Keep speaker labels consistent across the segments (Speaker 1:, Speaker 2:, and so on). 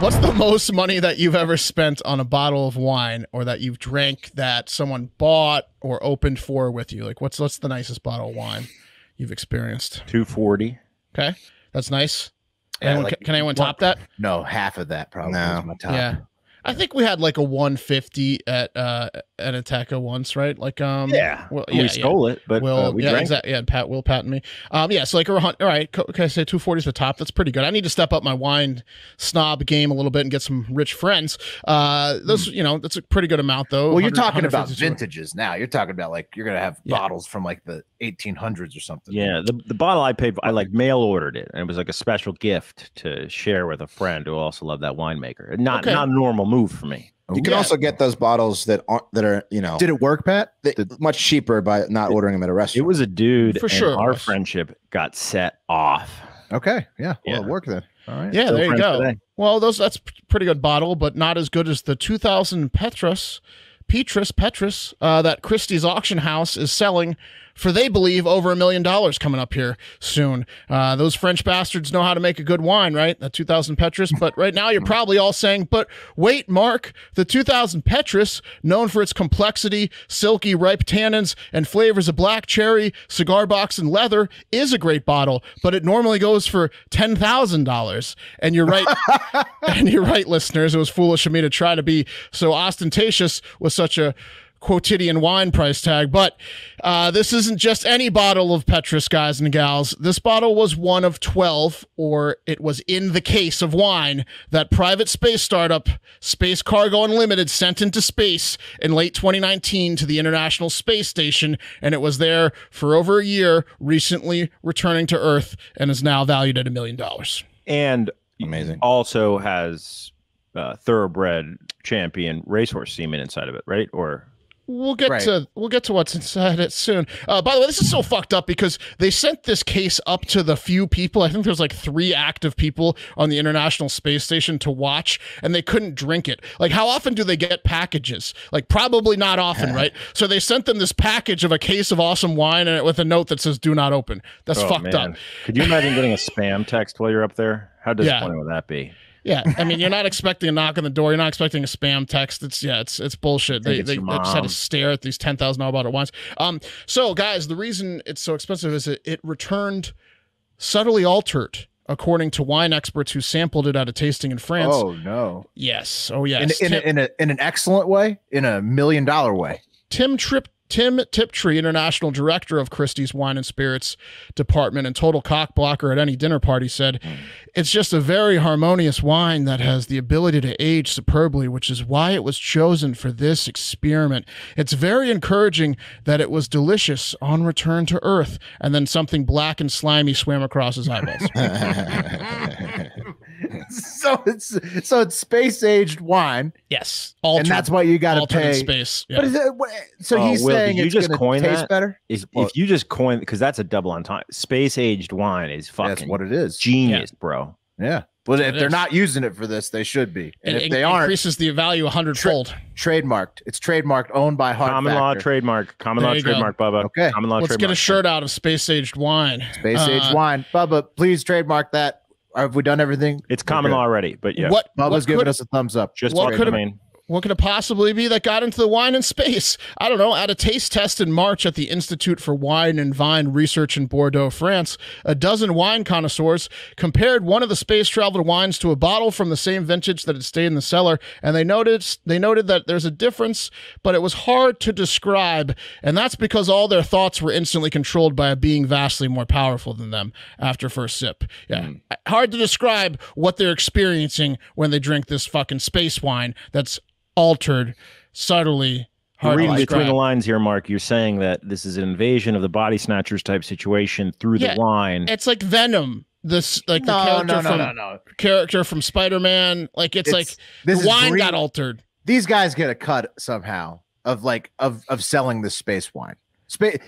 Speaker 1: What's the most money that you've ever spent on a bottle of wine, or that you've drank that someone bought or opened for with you? Like, what's the nicest bottle of wine you've experienced?
Speaker 2: $240.
Speaker 1: Okay, that's nice.
Speaker 3: Yeah,
Speaker 1: Can anyone top that?
Speaker 3: No, half of that probably is my top.
Speaker 1: Yeah. I think we had like a 150 at Ateca once, right? Like,
Speaker 2: we stole it, but we drank
Speaker 1: exactly. Yeah, Pat and me. So like, all right, can I say 240 is the top? That's pretty good. I need to step up my wine snob game a little bit and get some rich friends. That's a pretty good amount though.
Speaker 3: Well, you're talking about vintages now. You're talking about like you're gonna have bottles from like the 1800s or something.
Speaker 2: Yeah, the bottle I paid, I like mail ordered it, and it was like a special gift to share with a friend who also loved that winemaker. Not a normal move for me.
Speaker 4: You can also get those bottles that are
Speaker 3: Did it work, Pat?
Speaker 4: Much cheaper by not ordering them at a restaurant.
Speaker 2: It was a dude,
Speaker 1: for sure.
Speaker 2: Our friendship got set off.
Speaker 3: Okay, yeah, well, it worked then. All right,
Speaker 1: yeah, there you go.
Speaker 2: Today.
Speaker 1: Well, that's pretty good bottle, but not as good as the 2000 Petrus that Christie's auction house is selling for, they believe, over $1 million coming up here soon. Those French bastards know how to make a good wine, right? The 2000 Petrus. But right now you're probably all saying, but wait, Mark, the 2000 Petrus, known for its complexity, silky, ripe tannins, and flavors of black cherry, cigar box, and leather, is a great bottle, but it normally goes for $10,000. And you're right. And you're right, listeners. It was foolish of me to try to be so ostentatious with such a quotidian wine price tag. But this isn't just any bottle of Petrus, guys and gals. This bottle was one of 12, or it was in the case of wine, that private space startup Space Cargo Unlimited sent into space in late 2019 to the International Space Station, and it was there for over a year, recently returning to Earth, and is now valued at $1 million. And
Speaker 4: amazing.
Speaker 2: Also has thoroughbred champion racehorse semen inside of it, right? Or
Speaker 1: we'll get to what's inside it soon. By the way, this is so fucked up because they sent this case up to the few people. I think there's like 3 active people on the International Space Station to watch, and they couldn't drink it. Like, how often do they get packages? Like, probably not often, right? So they sent them this package of a case of awesome wine and with a note that says "Do not open." That's fucked up.
Speaker 2: Could you imagine getting a spam text while you're up there? How disappointing would that be?
Speaker 1: Yeah, I mean, you're not expecting a knock on the door. You're not expecting a spam text. It's bullshit. They just had to stare at these $10,000 bottle of wines. So, guys, the reason it's so expensive is it returned subtly altered, according to wine experts who sampled it at a tasting in France.
Speaker 3: Oh no!
Speaker 1: Yes. Oh yes.
Speaker 3: In an excellent way. In $1 million way.
Speaker 1: Tim Tiptree, international director of Christie's Wine and Spirits Department and total cock blocker at any dinner party, said, "It's just a very harmonious wine that has the ability to age superbly, which is why it was chosen for this experiment. It's very encouraging that it was delicious on return to Earth." And then something black and slimy swam across his eyeballs.
Speaker 3: So it's space-aged wine.
Speaker 1: Yes.
Speaker 3: And that's what you got to pay.
Speaker 1: Space. Yeah.
Speaker 3: So he's saying it's going to taste better?
Speaker 2: If you just coin, because that's a double entendre. Space-aged wine is fucking
Speaker 3: that's what it is.
Speaker 2: Genius, bro.
Speaker 3: Yeah. Well, if they're not using it for this, they should be. And if they aren't,
Speaker 1: increases the value 100-fold.
Speaker 3: Trademarked. It's trademarked, owned by Hard
Speaker 2: Common law trademark. Common law trademark, Bubba.
Speaker 3: Okay.
Speaker 2: Common law
Speaker 1: Let's
Speaker 2: trademark.
Speaker 1: get a shirt out of space-aged wine.
Speaker 3: Space-aged wine. Bubba, please trademark that. Have we done everything?
Speaker 2: It's common law already, but yeah.
Speaker 3: Bubba's giving us a thumbs up.
Speaker 2: Just what could have
Speaker 1: What could it possibly be that got into the wine in space? I don't know. At a taste test in March at the Institute for Wine and Vine Research in Bordeaux, France, a dozen wine connoisseurs compared one of the space-traveled wines to a bottle from the same vintage that had stayed in the cellar, and they noted that there's a difference, but it was hard to describe, and that's because all their thoughts were instantly controlled by a being vastly more powerful than them after first sip. Yeah, hard to describe what they're experiencing when they drink this fucking space wine that's altered subtly.
Speaker 2: Reading between the lines here, Mark, you're saying that this is an invasion of the body snatchers type situation through the wine.
Speaker 1: It's like Venom. This the character from Spider-Man. Like it's like the wine got altered.
Speaker 3: These guys get a cut somehow of selling the space wine.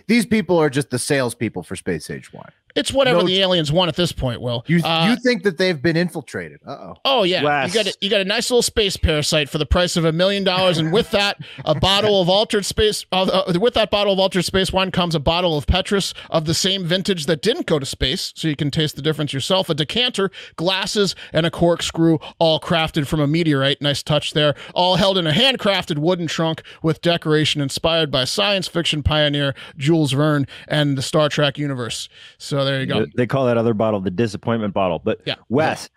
Speaker 3: These people are just the salespeople for space age wine.
Speaker 1: It's whatever the aliens want at this point, Will.
Speaker 3: You think that they've been infiltrated?
Speaker 1: Oh yeah,
Speaker 2: Wes.
Speaker 1: you got a nice little space parasite for the price of $1 million, and with that, a bottle of altered space. With that bottle of altered space wine comes a bottle of Petrus of the same vintage that didn't go to space, so you can taste the difference yourself. A decanter, glasses, and a corkscrew, all crafted from a meteorite. Nice touch there. All held in a handcrafted wooden trunk with decoration inspired by science fiction pioneer Jules Verne and the Star Trek universe. So there you go.
Speaker 2: They call that other bottle the disappointment bottle. But Wes,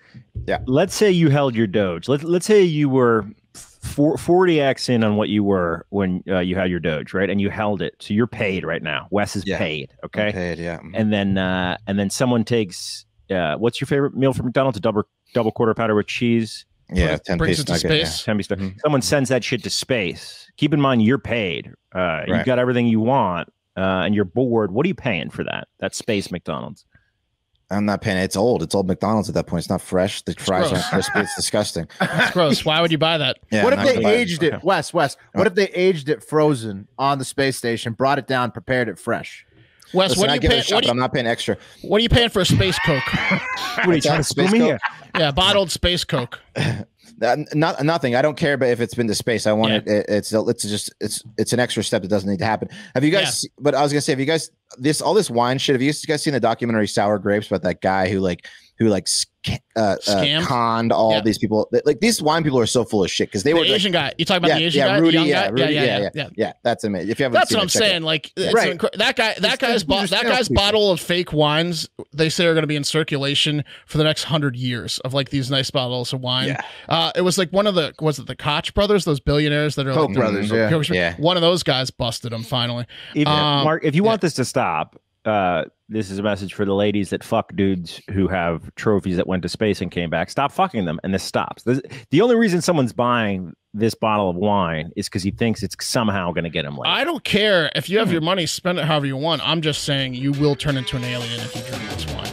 Speaker 4: Yeah.
Speaker 2: let's say you held your Doge. Let's say you were 40x in on what you were when you had your Doge, right? And you held it. So you're paid right now. Wes is paid. Okay.
Speaker 4: I'm paid, yeah.
Speaker 2: And then someone takes what's your favorite meal from McDonald's? A double quarter pounder with cheese.
Speaker 4: Yeah, 10
Speaker 1: brings
Speaker 4: piece
Speaker 1: it to
Speaker 4: nugget.
Speaker 1: space.
Speaker 2: 10 piece. Someone sends that shit to space. Keep in mind you're paid. You've got everything you want. And you're bored. What are you paying for that? That space McDonald's.
Speaker 4: I'm not paying. It's old. It's old McDonald's at that point. It's not fresh. The fries aren't crispy. It's disgusting.
Speaker 1: It's gross. Why would you buy that?
Speaker 4: Yeah,
Speaker 3: What
Speaker 4: I'm
Speaker 3: if
Speaker 4: not
Speaker 3: they
Speaker 4: gonna buy it.
Speaker 3: aged it, Wes? What if they aged it frozen on the space station, brought it down, prepared it fresh?
Speaker 1: Wes,
Speaker 4: Listen,
Speaker 1: what
Speaker 4: I
Speaker 1: are you
Speaker 4: give it a
Speaker 1: paying?
Speaker 4: shot, but I'm not paying extra.
Speaker 1: What are you paying for a space Coke?
Speaker 2: What are you trying to
Speaker 4: Space
Speaker 2: screw me
Speaker 4: Coke?
Speaker 2: here?
Speaker 1: Yeah, bottled space Coke.
Speaker 4: Nothing. I don't care about if it's been to space. I want it. It's an extra step that doesn't need to happen. Have you guys? But I was gonna say, have you guys all this wine shit? Have you guys seen the documentary Sour Grapes about that guy who conned all these people? Like these wine people are so full of shit because they were
Speaker 1: the Asian guy. You talking about the Asian guy?
Speaker 4: Rudy,
Speaker 1: the young guy?
Speaker 4: Rudy, yeah. That's amazing. If you haven't,
Speaker 1: That's
Speaker 4: seen
Speaker 1: what
Speaker 4: it,
Speaker 1: I'm
Speaker 4: check it
Speaker 1: saying.
Speaker 4: out.
Speaker 1: Like that guy's bottle of fake wines. They say are going to be in circulation for the next 100 years of like these nice bottles of wine.
Speaker 4: Yeah.
Speaker 1: It was like was it the Koch brothers, those billionaires that are
Speaker 3: Koch
Speaker 1: like
Speaker 3: brothers,
Speaker 1: yeah. One of those guys busted him finally.
Speaker 2: Mark, if you want this to stop, this is a message for the ladies that fuck dudes who have trophies that went to space and came back. Stop fucking them, and this stops. The only reason someone's buying this bottle of wine is because he thinks it's somehow going to get him laid.
Speaker 1: I don't care if you have your money, spend it however you want. I'm just saying you will turn into an alien if you drink this wine.